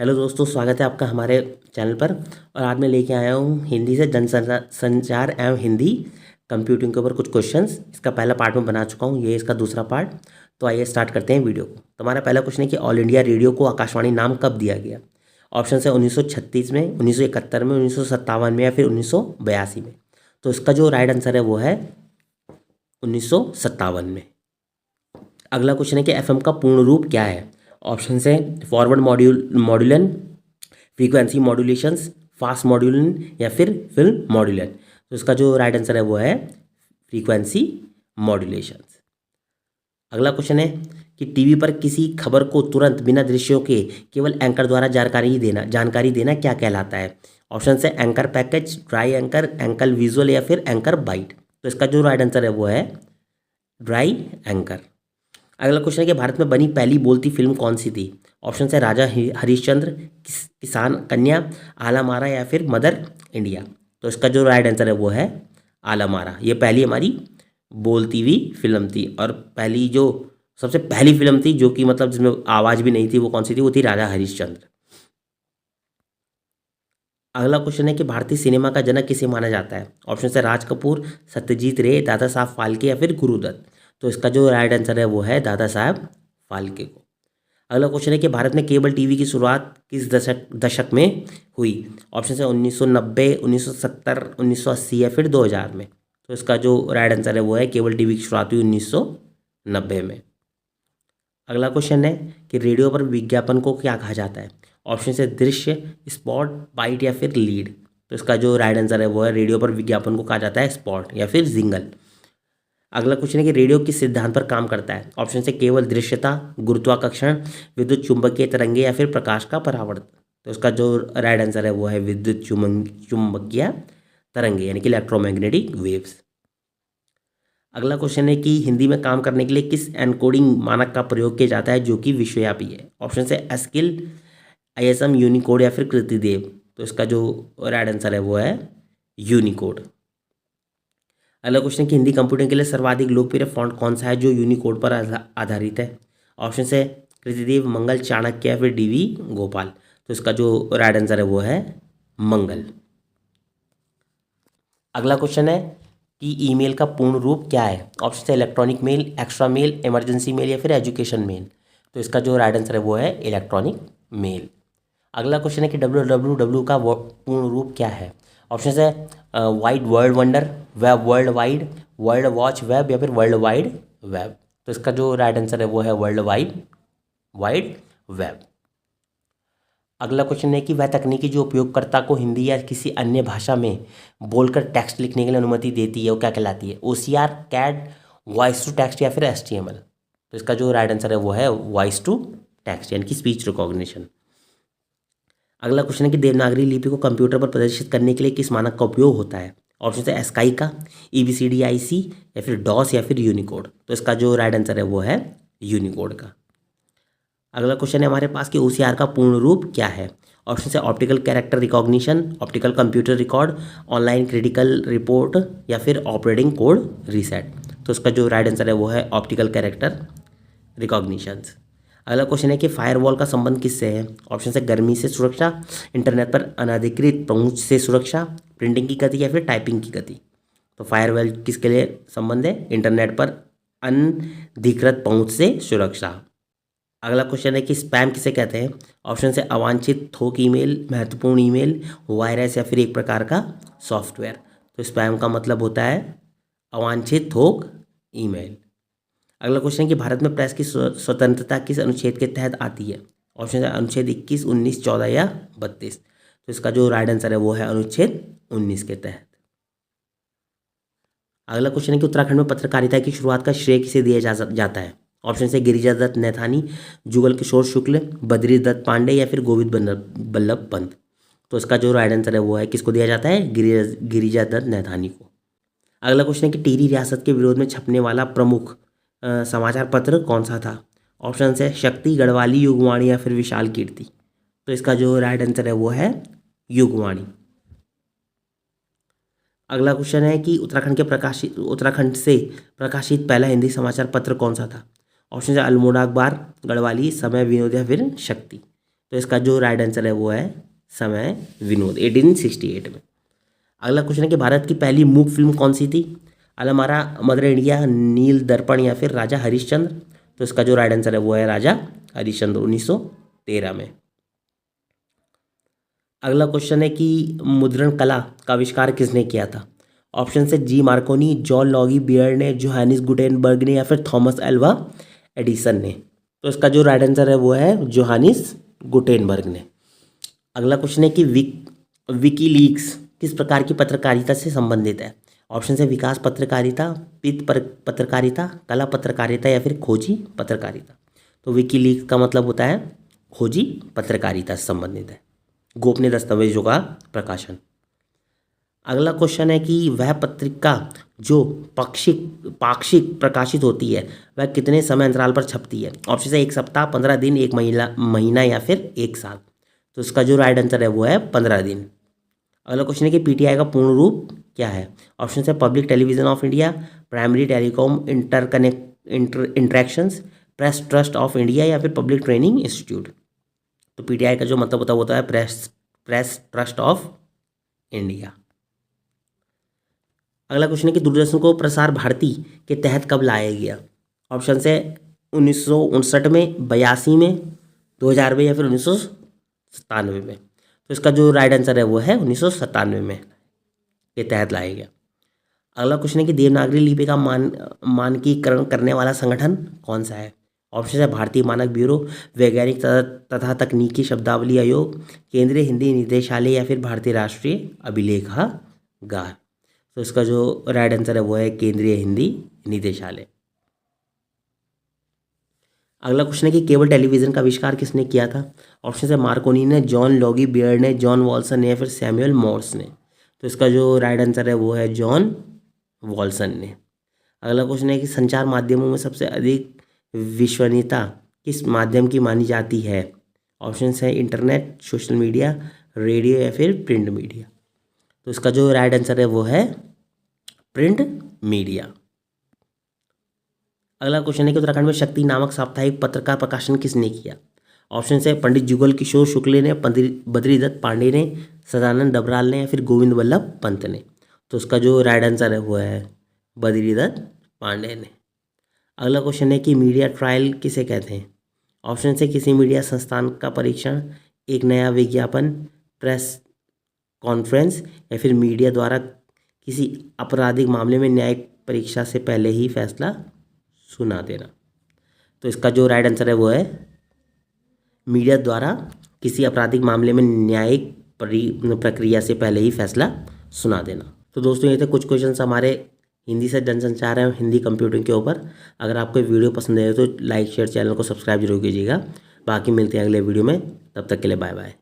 Hello दोस्तों, स्वागत है आपका हमारे चैनल पर। और आज मैं लेके आया हूँ हिंदी से संचार एवं हिंदी कंप्यूटिंग के ऊपर कुछ क्वेश्चंस। इसका पहला पार्ट मैं बना चुका हूँ, ये इसका दूसरा पार्ट। तो आइए स्टार्ट करते हैं वीडियो को। तो हमारा पहला क्वेश्चन है कि ऑल इंडिया रेडियो को आकाशवाणी नाम कब दिया गया। ऑप्शन है 1936 में, 1971 में, 1957 में या फिर 1982 में। तो इसका जो राइट आंसर है वो है 1957 में। अगला क्वेश्चन है कि एफएम का पूर्ण रूप क्या है। ऑप्शन है फॉरवर्ड मॉड्यूलन, फ्रीक्वेंसी मॉड्यूलेशंस, फास्ट मॉड्यूलन या फिर फिल्म मॉड्यूलन। तो इसका जो राइट आंसर है वो है फ्रीक्वेंसी मॉड्यूलेशंस। अगला क्वेश्चन है कि टीवी पर किसी खबर को तुरंत बिना दृश्यों के केवल एंकर द्वारा जानकारी देना क्या कहलाता है। ऑप्शन है anchor package, dry anchor, anchor visual या फिर एंकर बाइट। तो इसका जो राइट आंसर है वो है ड्राई एंकर। अगला क्वेश्चन है कि भारत में बनी पहली बोलती फिल्म कौन सी थी। ऑप्शन है राजा हरिश्चंद्र, किसान कन्या, आला मारा या फिर मदर इंडिया। तो इसका जो राइट आंसर है वो है आला मारा। ये पहली हमारी बोलती हुई फिल्म थी और पहली जो सबसे पहली फिल्म थी जो कि मतलब जिसमें आवाज़ भी नहीं थी, वो कौन सी थी, वो थी राजा हरिश्चंद्र। अगला क्वेश्चन है कि भारतीय सिनेमा का जनक किसे माना जाता है। ऑप्शन है राज कपूर, सत्यजीत रे, दादा साहब फाल्के या फिर गुरुदत्त। तो इसका जो राइट आंसर है वो है दादा साहब फाल्के को। अगला क्वेश्चन है कि भारत में केबल टीवी की शुरुआत किस दशक में हुई। ऑप्शन है 1990, 1970, 1980 या फिर 2000 में। तो इसका जो राइट आंसर है वो है केबल टीवी की शुरुआत हुई 1990 में। अगला क्वेश्चन है कि रेडियो पर विज्ञापन को क्या कहा जाता है। ऑप्शन है दृश्य, स्पॉट, बाइट या फिर लीड। तो इसका जो राइट आंसर है वो है रेडियो पर विज्ञापन को कहा जाता है स्पॉट या फिर जिंगल। अगला क्वेश्चन है कि रेडियो किस सिद्धांत पर काम करता है। ऑप्शन है केवल दृश्यता, गुरुत्वाकर्षण, विद्युत चुंबकीय तरंगे या फिर प्रकाश का परावर्तन। तो इसका जो राइट आंसर है वो है विद्युत चुंबकीय तरंगे यानी कि इलेक्ट्रोमैग्नेटिक वेव्स। अगला क्वेश्चन है कि हिंदी में काम करने के लिए किस एनकोडिंग मानक का प्रयोग किया जाता है जो कि विश्वव्यापी है। ऑप्शन है एस्किल, आईएसएम, यूनिकोड या फिर कृतिदेव। तो इसका जो राइट आंसर है वो है यूनिकोड। अगला क्वेश्चन कि हिंदी कंप्यूटिंग के लिए सर्वाधिक लोकप्रिय फॉन्ट कौन सा है जो यूनिकोड पर आधारित है। ऑप्शन है कृतिदेव, मंगल, चाणक्य या फिर डीवी गोपाल। तो इसका जो राइट आंसर है वो है मंगल। अगला क्वेश्चन है कि ईमेल का पूर्ण रूप क्या है। ऑप्शन है electronic mail, extra mail, emergency mail या फिर एजुकेशन मेल। तो इसका जो राइट आंसर है वो है इलेक्ट्रॉनिक मेल। अगला क्वेश्चन है कि www का पूर्ण रूप क्या है। ऑप्शन है wide world wonder, web world wide, world watch web या फिर वर्ल्ड वाइड वेब। तो इसका जो राइट आंसर है वो है वर्ल्ड वाइड वेब। अगला क्वेश्चन है कि वह तकनीकी जो उपयोगकर्ता को हिंदी या किसी अन्य भाषा में बोलकर टेक्स्ट लिखने के लिए अनुमति देती है वो क्या कहलाती है। OCR, CAD, voice to text या फिर एचटीएमएल। तो इसका जो राइट आंसर है वो है वॉइस टू टेक्स्ट यानी कि स्पीच रिकॉग्निशन। अगला क्वेश्चन है कि देवनागरी लिपि को कंप्यूटर पर प्रदर्शित करने के लिए किस मानक का उपयोग होता है। ऑप्शन है एस्काई का, EBCDIC या फिर डॉस या फिर यूनिकोड। तो इसका जो राइट आंसर है वो है यूनिकोड का। अगला क्वेश्चन है हमारे पास कि OCR का पूर्ण रूप क्या है। ऑप्शन है optical character recognition, optical computer record, online critical report या फिर ऑपरेटिंग कोड रीसेट। तो इसका जो राइट आंसर है वो है ऑप्टिकल कैरेक्टर रिकॉग्निशंस। अगला क्वेश्चन है कि फायरवॉल का संबंध किससे है। ऑप्शन है गर्मी से सुरक्षा, इंटरनेट पर अनधिकृत पहुंच से सुरक्षा, प्रिंटिंग की गति या फिर टाइपिंग की गति। तो फायरवॉल किसके लिए संबंध है, इंटरनेट पर अनधिकृत पहुंच से सुरक्षा। अगला क्वेश्चन है कि स्पैम किसे कहते हैं। ऑप्शन है अवांछित थोक ईमेल, महत्वपूर्ण ईमेल, वायरस या फिर एक प्रकार का सॉफ्टवेयर। तो स्पैम का मतलब होता है अवांछित थोक ईमेल। अगला क्वेश्चन है कि भारत में प्रेस की स्वतंत्रता किस अनुच्छेद के तहत आती है। ऑप्शन है अनुच्छेद 21, 19, 14 या 32। तो इसका जो राइट आंसर है वो है अनुच्छेद 19 के तहत। अगला क्वेश्चन है कि उत्तराखंड में पत्रकारिता की शुरुआत का श्रेय किसे दिया जाता है। ऑप्शन है गिरिजा दत्त नैथानी, जुगल किशोर शुक्ल, बद्री दत्त पांडे या फिर गोविंद बल्लभ पंत। तो इसका जो राइट आंसर है वो है किसको दिया जाता है, गिरिजा दत्त नैथानी को। अगला क्वेश्चन है कि टिहरी रियासत के विरोध में छपने वाला प्रमुख समाचार पत्र कौन सा था। ऑप्शन है शक्ति, गढ़वाली, युगवाणी या फिर विशाल कीर्ति। तो इसका जो राइट आंसर है वो है युगवाणी। अगला क्वेश्चन है कि उत्तराखंड से प्रकाशित पहला हिंदी समाचार पत्र कौन सा था। ऑप्शन है अल्मोड़ा अखबार, गढ़वाली, समय, विनोद या फिर शक्ति। तो इसका जो राइट आंसर है वो है समय विनोद 1868 में। अगला क्वेश्चन है कि भारत की पहली मूक फिल्म कौन सी थी? अलमारा, मदर इंडिया, नील दर्पण या फिर राजा हरिश्चंद्र? तो इसका जो राइट आंसर है वो है राजा हरिश्चंद्र 1913 में। अगला क्वेश्चन है कि मुद्रण कला का आविष्कार किसने किया था? ऑप्शन है जी मार्कोनी, जॉन लॉगी बियर्ड ने, जोहानिस गुटेनबर्ग ने या फिर थॉमस एल्वा एडिसन ने? तो इसका जो राइट आंसर है वो है जोहानिस गुटेनबर्ग ने। अगला क्वेश्चन है कि विकीलीक्स किस प्रकार की पत्रकारिता से संबंधित है? ऑप्शन है विकास पत्रकारिता, पत्रकारिता, कला पत्रकारिता या फिर खोजी पत्रकारिता? तो विकीलीक्स का मतलब होता है खोजी पत्रकारिता से संबंधित है, गोपनीय दस्तावेजों का प्रकाशन। अगला क्वेश्चन है कि वह पत्रिका जो पाक्षिक प्रकाशित होती है वह कितने समय अंतराल पर छपती है? ऑप्शन है 1 सप्ताह, 15 दिन, 1 महीना या फिर 1 साल? तो इसका जो राइट आंसर है वो है 15 दिन। अगला क्वेश्चन है कि पीटीआई का पूर्ण रूप क्या है? ऑप्शन है public television of India, primary telecom interactions, press trust of India या फिर पब्लिक ट्रेनिंग इंस्टीट्यूट? तो पीटीआई का जो मतलब होता है प्रेस ट्रस्ट ऑफ इंडिया। अगला क्वेश्चन है कि दूरदर्शन को प्रसार भारती के तहत कब लाया गया? ऑप्शन है 1959 में, 82 में, 2000 में या फिर 1997 में? तो इसका जो राइट आंसर है वो है 1997 में के तहत लाया गया। अगला क्वेश्चन है कि देवनागरी लिपि का मानकीकरण करने वाला संगठन कौन सा है? ऑप्शन है भारतीय मानक ब्यूरो, वैज्ञानिक तथा तकनीकी शब्दावली आयोग, केंद्रीय हिंदी निदेशालय या फिर भारतीय राष्ट्रीय अभिलेखागार? तो इसका जो राइट आंसर है वो है केंद्रीय हिंदी निदेशालय। अगला क्वेश्चन है कि केबल टेलीविजन का आविष्कार किसने किया था? ऑप्शन है मार्कोनी ने, जॉन लॉगी बियर्ड ने, जॉन वॉल्सन ने या फिर सैमुअल मॉर्स ने? तो इसका जो राइट आंसर है वो है जॉन वॉल्सन ने। अगला क्वेश्चन है कि संचार माध्यमों में सबसे अधिक विश्वसनीयता किस माध्यम की मानी जाती है? ऑप्शन है इंटरनेट, सोशल मीडिया, रेडियो या फिर प्रिंट मीडिया? तो इसका जो राइट आंसर है वो है प्रिंट मीडिया। अगला क्वेश्चन है कि उत्तराखंड में शक्ति नामक साप्ताहिक पत्र का प्रकाशन किसने किया? ऑप्शन है पंडित जुगल किशोर शुक्ल ने, बद्रीदत्त पांडे ने, सदानंद डबराल ने या फिर गोविंद वल्लभ पंत ने? तो उसका जो राइट आंसर है वो है बद्रीदत्त पांडे ने। अगला क्वेश्चन है कि मीडिया ट्रायल किसे कहते हैं? ऑप्शन है किसी मीडिया संस्थान का परीक्षण, एक नया विज्ञापन, प्रेस कॉन्फ्रेंस या फिर मीडिया द्वारा किसी आपराधिक मामले में न्यायिक परीक्षा से पहले ही फैसला सुना देना? तो इसका जो राइट आंसर है वो है मीडिया द्वारा किसी आपराधिक मामले में न्यायिक प्रक्रिया से पहले ही फैसला सुना देना। तो दोस्तों ये थे कुछ क्वेश्चंस हमारे हिंदी से जनसंचार एवं हिंदी कंप्यूटिंग के ऊपर। अगर आपको वीडियो पसंद आए तो लाइक शेयर, चैनल को सब्सक्राइब जरूर कीजिएगा। बाकी मिलते हैं अगले वीडियो में, तब तक के लिए बाय बाय।